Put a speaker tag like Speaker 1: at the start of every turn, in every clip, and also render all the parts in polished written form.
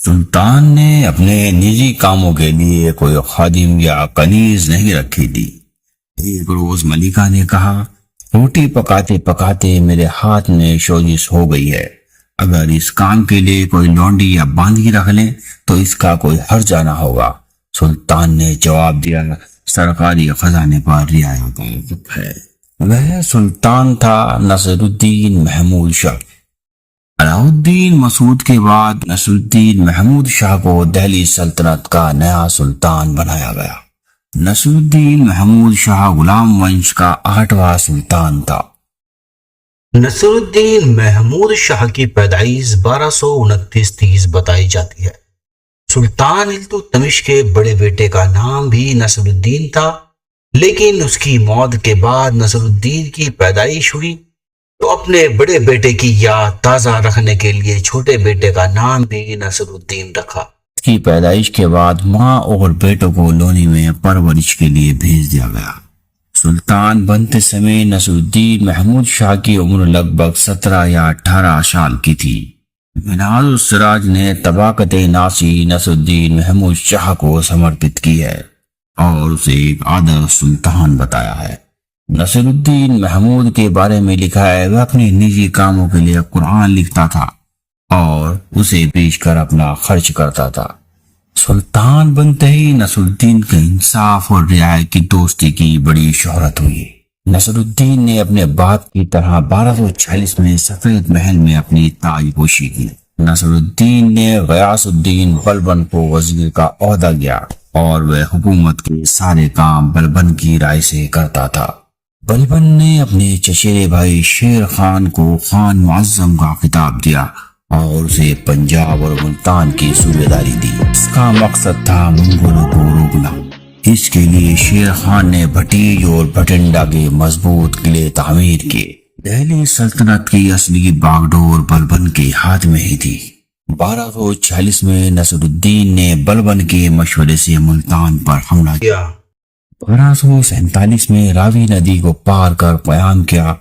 Speaker 1: سلطان نے اپنے نجی کاموں کے لیے کوئی خادم یا کنیز نہیں رکھی تھی۔ ایک روز ملکہ نے کہا، روٹی پکاتے پکاتے میرے ہاتھ میں سوزش ہو گئی ہے، اگر اس کام کے لیے کوئی لونڈی یا باندھی رکھ لیں تو اس کا کوئی حرج نہ ہوگا۔ سلطان نے جواب دیا، سرکاری خزانے پر رعایت کا حق ہے۔ وہ سلطان تھا نصر الدین محمود شاہ۔ علاؤالدین مسعود کے بعد نصر الدین محمود شاہ کو دہلی سلطنت کا نیا سلطان بنایا گیا۔ نصر الدین محمود شاہ غلام ونش کا 8واں سلطان تھا۔
Speaker 2: نصر الدین محمود شاہ کی پیدائش 1229 بتائی جاتی ہے۔ سلطان التمش کے بڑے بیٹے کا نام بھی نصر الدین تھا، لیکن اس کی موت کے بعد نصر الدین کی پیدائش ہوئی تو اپنے بڑے بیٹے کی یاد تازہ رکھنے کے لیے چھوٹے بیٹے کا نام بھی نصر الدین رکھا۔
Speaker 1: اس کی پیدائش کے بعد ماں اور بیٹوں کو لونی میں پرورش کے لیے بھیج دیا گیا۔ سلطان بنتے سمے نصر الدین محمود شاہ کی عمر لگ بھگ 17 یا 18 سال کی تھی۔ منہاج السراج نے طبقات ناسی نصر الدین محمود شاہ کو سمرپت کی ہے اور اسے ایک عادل سلطان بتایا ہے۔ نصر الدین محمود کے بارے میں لکھا ہے، وہ اپنے نجی کاموں کے لیے قرآن لکھتا تھا اور اسے بیچ کر اپنا خرچ کرتا تھا۔ سلطان بنتے ہی نصر الدین کے انصاف اور رعایا کی دوستی کی بڑی شہرت ہوئی۔ نصر الدین نے اپنے باپ کی طرح 1246 میں سفید محل میں اپنی تاج پوشی کی۔ نصر الدین نے غیاث الدین بلبن کو وزیر کا عہدہ دیا اور وہ حکومت کے سارے کام بلبن کی رائے سے کرتا تھا۔ بلبن نے اپنے چچیرے بھائی شیر خان کو خان معظم کا خطاب دیا اور اسے پنجاب اور ملتان کی صوبے داری دی۔ اس کا مقصد تھا منگولوں کو روکنا۔ اس کے لیے شیر خان نے بھٹیج اور بھٹنڈا کے مضبوط قلعے تعمیر کیے۔ دہلی سلطنت کی اصلی باغ ڈور بلبن کے ہاتھ میں ہی تھی۔ 1246 میں نصر الدین نے بلبن کے مشورے سے ملتان پر حملہ کیا۔ 1247 میں راوی ندی کو پار کر قیام کیا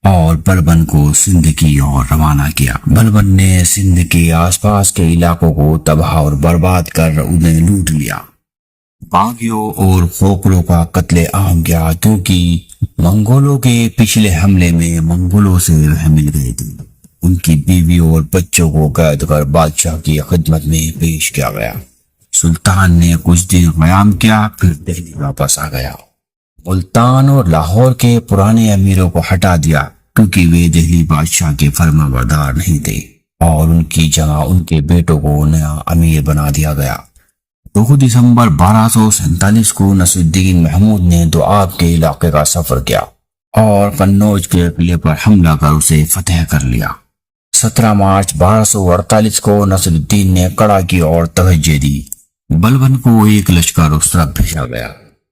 Speaker 1: اور بلبن کو سندھ کی اور روانہ کیا۔ بلبن نے سندھ کے آس پاس کے علاقوں کو تباہ اور برباد کر انہیں لوٹ لیا۔ باغیوں اور خوکروں کا قتل عام کیا کیونکہ منگولوں کے پچھلے حملے میں منگولوں سے وہ مل گئے تھے۔ ان کی بیویوں اور بچوں کو قید کر بادشاہ کی خدمت میں پیش کیا گیا۔ سلطان نے کچھ دن قیام کیا، پھر دہلی واپس آ گیا۔ ملتان اور لاہور کے پرانے امیروں کو ہٹا دیا کیونکہ وہ دہلی بادشاہ کے فرما بردار نہیں تھے اور ان کی جگہ ان کے بیٹوں کو نیا امیر بنا دیا گیا۔ 2 دسمبر 1247 کو نصر الدین محمود نے دوآب کے علاقے کا سفر کیا اور قنوج کے قلعے پر حملہ کر اسے فتح کر لیا۔ 17 مارچ 1248 کو نصر الدین نے کڑا کی اور توجہ دی۔ بلبن کو ایک لشکر اس طرف بھیجا گیا۔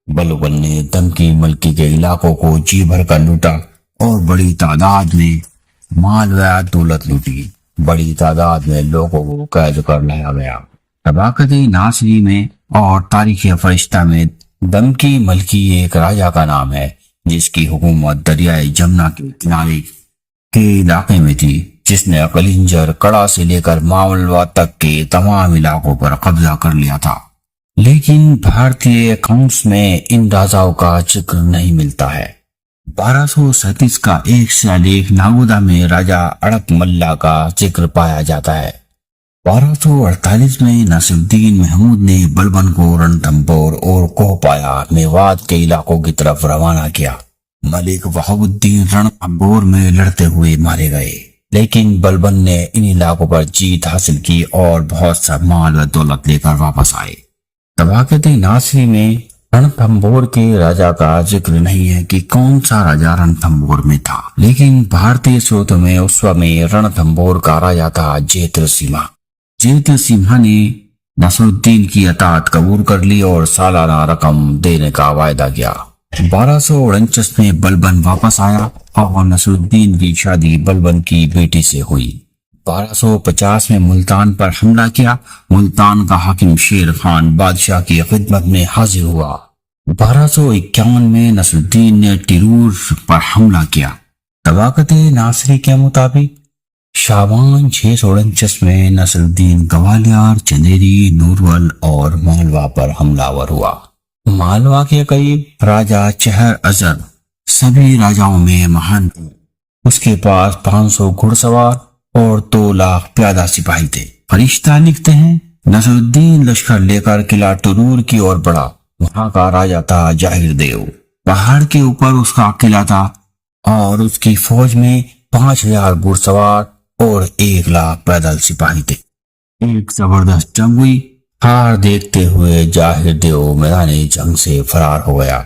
Speaker 1: بلبن نے دمکی ملکی کے علاقوں کو جی بھر کر لوٹا اور بڑی تعداد میں مال و دولت لوٹی۔ بڑی تعداد میں لوگوں کو قید کر لایا گیا۔ طبقات ناصری میں اور تاریخ فرشتہ میں دمکی ملکی ایک راجہ کا نام ہے جس کی حکومت دریائے جمنا کے کنارے کے علاقے میں تھی، جس نے قلنجر کڑا سے لے کر ماولوا تک کے تمام علاقوں پر قبضہ کر لیا تھا۔ لیکن بھارتی اکاؤنٹس میں ان راجاؤں کا ذکر نہیں ملتا ہے۔ 1237 کا ایک شیلیخ ناگودا میں راجہ اڑک ملا کا ذکر پایا جاتا ہے۔ 1248 میں نصر الدین محمود نے بلبن کو رنتھمبور اور کوہپایا میوات کے علاقوں کی طرف روانہ کیا۔ ملک وہاب الدین رنتھمبور میں لڑتے ہوئے مارے گئے، لیکن بلبن نے ان علاقوں پر جیت حاصل کی اور بہت سا مال و دولت لے کر واپس آئے۔ طبقات ناصری میں رنتھمبور کے راجہ کا ذکر نہیں ہے کہ کون سا راجہ رنتھمبور میں تھا، لیکن بھارتی سروتوں میں اس وقت میں رنتھمبور کا راجہ تھا جیتر سیمہ۔ جیتر سیمہ نے نصر الدین کی اطاعت قبول کر لی اور سالانہ رقم دینے کا وعدہ کیا۔ 1249 میں بلبن واپس آیا اور نصر الدین کی شادی بلبن کی بیٹی سے ہوئی۔ 1250 میں ملتان پر حملہ کیا۔ ملتان کا حاکم شیر خان بادشاہ کی خدمت میں حاضر ہوا۔ 1251 میں نصر الدین نے ٹیرور پر حملہ کیا۔ طبقات ناصری کے مطابق شابان 649 میں نصر الدین گوالیار، چندیری، نورول اور مالوا پر حملہ آور ہوا۔ مالوا کے قریب راجہ چہر ازر سبھی راجاؤں میں مہان تھے۔ اس کے پاس 500 گھڑ سوار اور 2 لاکھ پیادہ سپاہی تھے۔ فرشتہ لکھتے ہیں نصر الدین لشکر لے کر قلعہ ٹرور کی اور بڑھا۔ وہاں کا راجہ تھا جاہر دیو۔ پہاڑ کے اوپر اس کا قلعہ تھا اور اس کی فوج میں 5000 گھڑ سوار اور 1 لاکھ پیدل سپاہی تھے۔ ایک زبردست جنگ ہوئی۔ ہار دیکھتے ہوئے جاہر دیو میدان جنگ سے فرار ہو گیا۔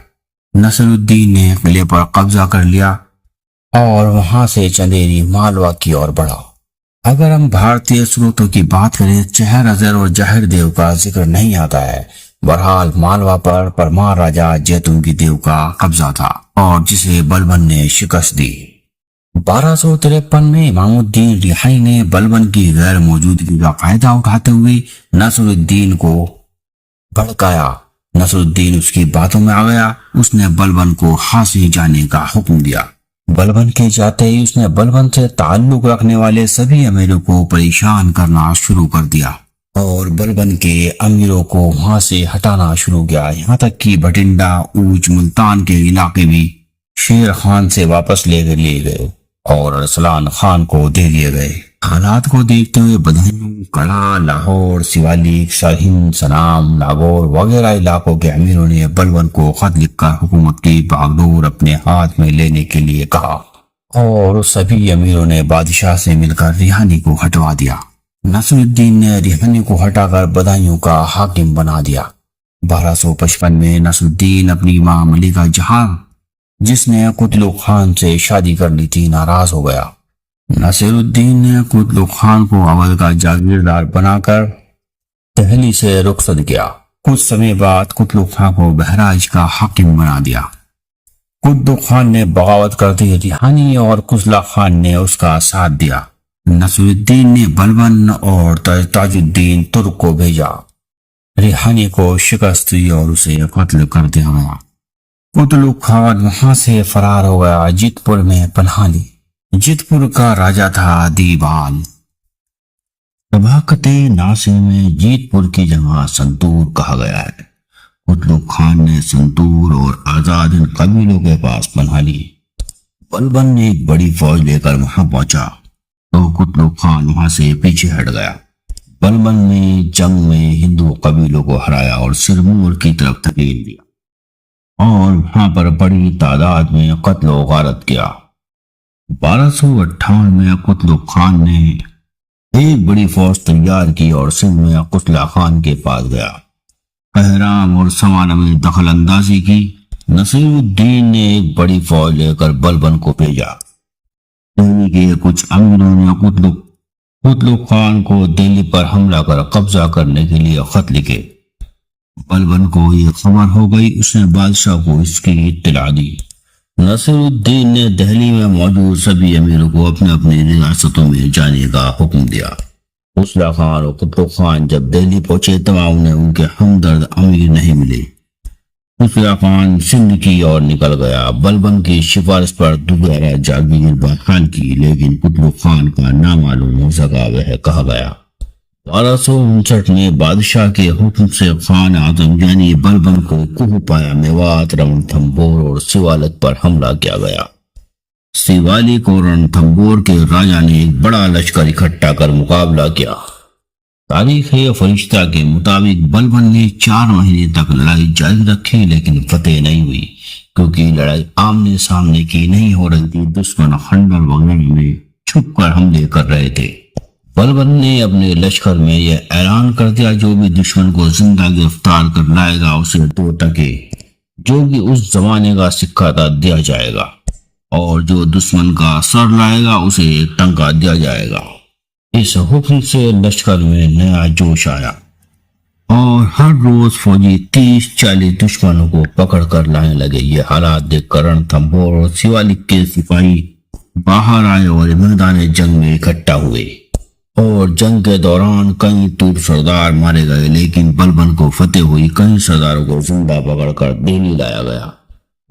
Speaker 1: نصر الدین نے قلعے پر قبضہ کر لیا اور وہاں سے چندیری مالوا کی اور بڑھا۔ اگر ہم بھارتی سروتوں کی بات کریں، چہر ازر اور جاہر دیو کا ذکر نہیں آتا ہے۔ بہرحال مالوا پر پرمار راجہ جیتونگی دیو کا قبضہ تھا اور جسے بلبن نے شکست دی۔ 1253 میں امام الدین ریحانی نے بلبن کی غیر موجودگی کا فائدہ اٹھاتے ہوئے نصر الدین کو بھڑکایا۔ نصر الدین اس کی باتوں میں آ گیا۔ اس نے بلبن کو حاصل جانے کا حکم دیا۔ بلبن کے جاتے ہی اس نے بلبن سے تعلق رکھنے والے سبھی امیروں کو پریشان کرنا شروع کر دیا اور بلبن کے امیروں کو وہاں سے ہٹانا شروع کیا، یہاں تک کہ بھٹنڈا، اوچ، ملتان کے علاقے بھی شیر خان سے واپس لے گئے اور ارسلان خان کو دے دیے گئے۔ حالات کو دیکھتے ہوئے بدایوں، کڑا، لاہور، سیوالیک، سرہند، سنام، ناگور وغیرہ علاقوں کے امیروں نے بلبن کو خط لکھ کر حکومت کی باغڈور اپنے ہاتھ میں لینے کے لیے کہا اور سبھی امیروں نے بادشاہ سے مل کر ریحانی کو ہٹوا دیا۔ نصر الدین نے ریحانی کو ہٹا کر بدایوں کا حاکم بنا دیا۔ 1255 میں نصر الدین اپنی ماں ملکہ جہاں جس نے قتلغ خان سے شادی کر لی تھی ناراض ہو گیا۔ نصر الدین نے قتلغ خان کو اول کا جاگیردار بنا کر دہلی سے رخصت کیا۔ کچھ سمے بعد قتلغ خان کو بہرائچ کا حاکم بنا دیا۔ قتلغ خان نے بغاوت کر دی۔ ریحانی اور قزلہ خان نے اس کا ساتھ دیا۔ نصر الدین نے بلبن اور تاج الدین ترک کو بھیجا۔ ریحانی کو شکست دی اور اسے قتل کر دیا گیا۔ قتلغ خان وہاں سے فرار ہو گیا، جیت پور میں پناہ لی۔ جیت پور کا راجہ تھا دیبال۔ طبقت ناصر میں جیت پور کی جگہ سنتور کہا گیا ہے۔ قتلغ خان نے سنتور اور آزاد ان قبیلوں کے پاس پناہ لی۔ بلبن نے ایک بڑی فوج لے کر وہاں پہنچا تو قتلغ خان وہاں سے پیچھے ہٹ گیا۔ بلبن نے جنگ میں ہندو قبیلوں کو ہرایا اور سرمور کی طرف دھکیل دیا اور وہاں پر بڑی تعداد میں قتل و غارت کیا۔ 1258 میں قتلغ خان نے ایک بڑی فوج تیار کی اور سندھ میں قتلہ خان کے پاس گیا۔ بہرام اور سوانہ میں دخل اندازی کی۔ نصیر الدین نے ایک بڑی فوج لے کر بلبن کو بھیجا۔ دہلی کے کچھ امیروں نے قتلغ خان کو دہلی پر حملہ کر قبضہ کرنے کے لیے خط لکھے۔ بلبن کو یہ خبر ہو گئی، اس نے بادشاہ کو اس کی اطلاع دی۔ نصیر الدین نے دہلی میں موجود سبھی امیروں کو اپنے اپنی ریاستوں میں جانے کا حکم دیا۔ قزلہ خان اور قتلغ خان جب دہلی پہنچے تو انہیں ان کے ہمدرد امیر نہیں ملے۔ قزلہ خان سندھ کی اور نکل گیا۔ بلبن کی سفارش پر دوبارہ جاگیر بحال کی، لیکن قتلغ خان کا نامعلوم ہو سکا، وہ کہا گیا۔ 1259 میں بادشاہ کے حکم سے خان اعظم یعنی بلبن کو کوہ پایا، میوات، رنتھمبور اور سیوالک پر حملہ کیا گیا۔ سیوالیک اور رنتھمبور کے راجہ نے ایک بڑا لشکر اکٹھا کر مقابلہ کیا۔ تاریخ فرشتہ کے مطابق بلبن نے 4 مہینے تک لڑائی جاری رکھی، لیکن فتح نہیں ہوئی کیونکہ لڑائی آمنے سامنے کی نہیں ہو رہی تھی۔ دشمن خنڈر وغیرہ میں چھپ کر حملے کر رہے تھے۔ بلبن نے اپنے لشکر میں یہ اعلان کر دیا، جو بھی دشمن کو زندہ گرفتار کر لائے گا اسے 2 ٹکے جو کہ اس زمانے کا سکہ تھا دیا جائے گا، اور جو دشمن کا سر لائے گا اسے 1 ٹنکا دیا جائے گا۔ اس حکم سے لشکر میں نیا جوش آیا اور ہر روز فوجی 30-40 دشمنوں کو پکڑ کر لانے لگے۔ یہ حالات دیکھ کر رنتھمبور اور سیوالیک کے سپاہی باہر آئے اور میدان جنگ میں اکٹھا ہوئے، اور جنگ کے دوران کئی تور سردار مارے گئے، لیکن بلبن کو فتح ہوئی۔ کئی سرداروں کو زندہ پکڑ کر دہلی لایا گیا۔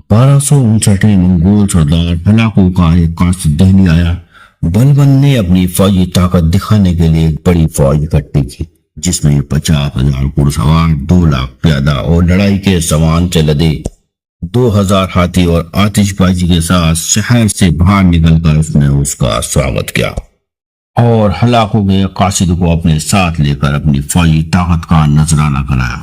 Speaker 1: 1259 میں منگول سردار ہلاکو کا ایک قاصد دہلی آیا بلبن نے اپنی فوجی طاقت دکھانے کے لیے ایک بڑی فوج اکٹھی کی، جس میں 50,000 گھڑسوار، 2 لاکھ پیادہ اور لڑائی کے سامان سے لدے 2,000 ہاتھی اور آتش بازی کے ساتھ شہر سے باہر نکل کر اس نے اس کا سواگت کیا اور ہلاکوں کے قاصد کو اپنے ساتھ لے کر اپنی فوجی طاقت کا نذرانہ کرایا۔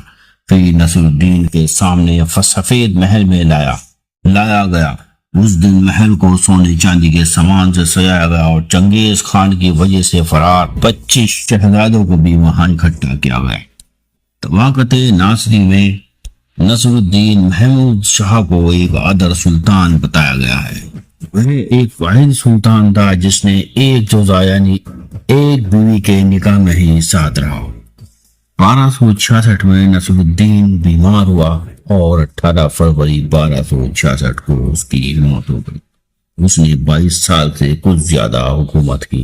Speaker 1: پھر نصر الدین کے سامنے سفید محل میں لایا گیا۔ اس دن محل کو سونے چاندی کے سامان سے سجایا گیا اور چنگیز خان کی وجہ سے فرار 25 شہزادوں کو بھی وہاں اکٹھا کیا گیا۔ طبقات ناصری میں نصر الدین محمود شاہ کو ایک عادل سلطان بتایا گیا ہے۔ وہ ایک واحد سلطان تھا جس نے ایک جوزہ یعنی ایک بیوی کے نکاح میں ہی ساتھ رہا۔ 1266 میں نصر الدین بیمار ہوا اور 18 فروری 1266 کو اس کی موت ہو گئی۔ اس نے 22 سال سے کچھ زیادہ حکومت کی۔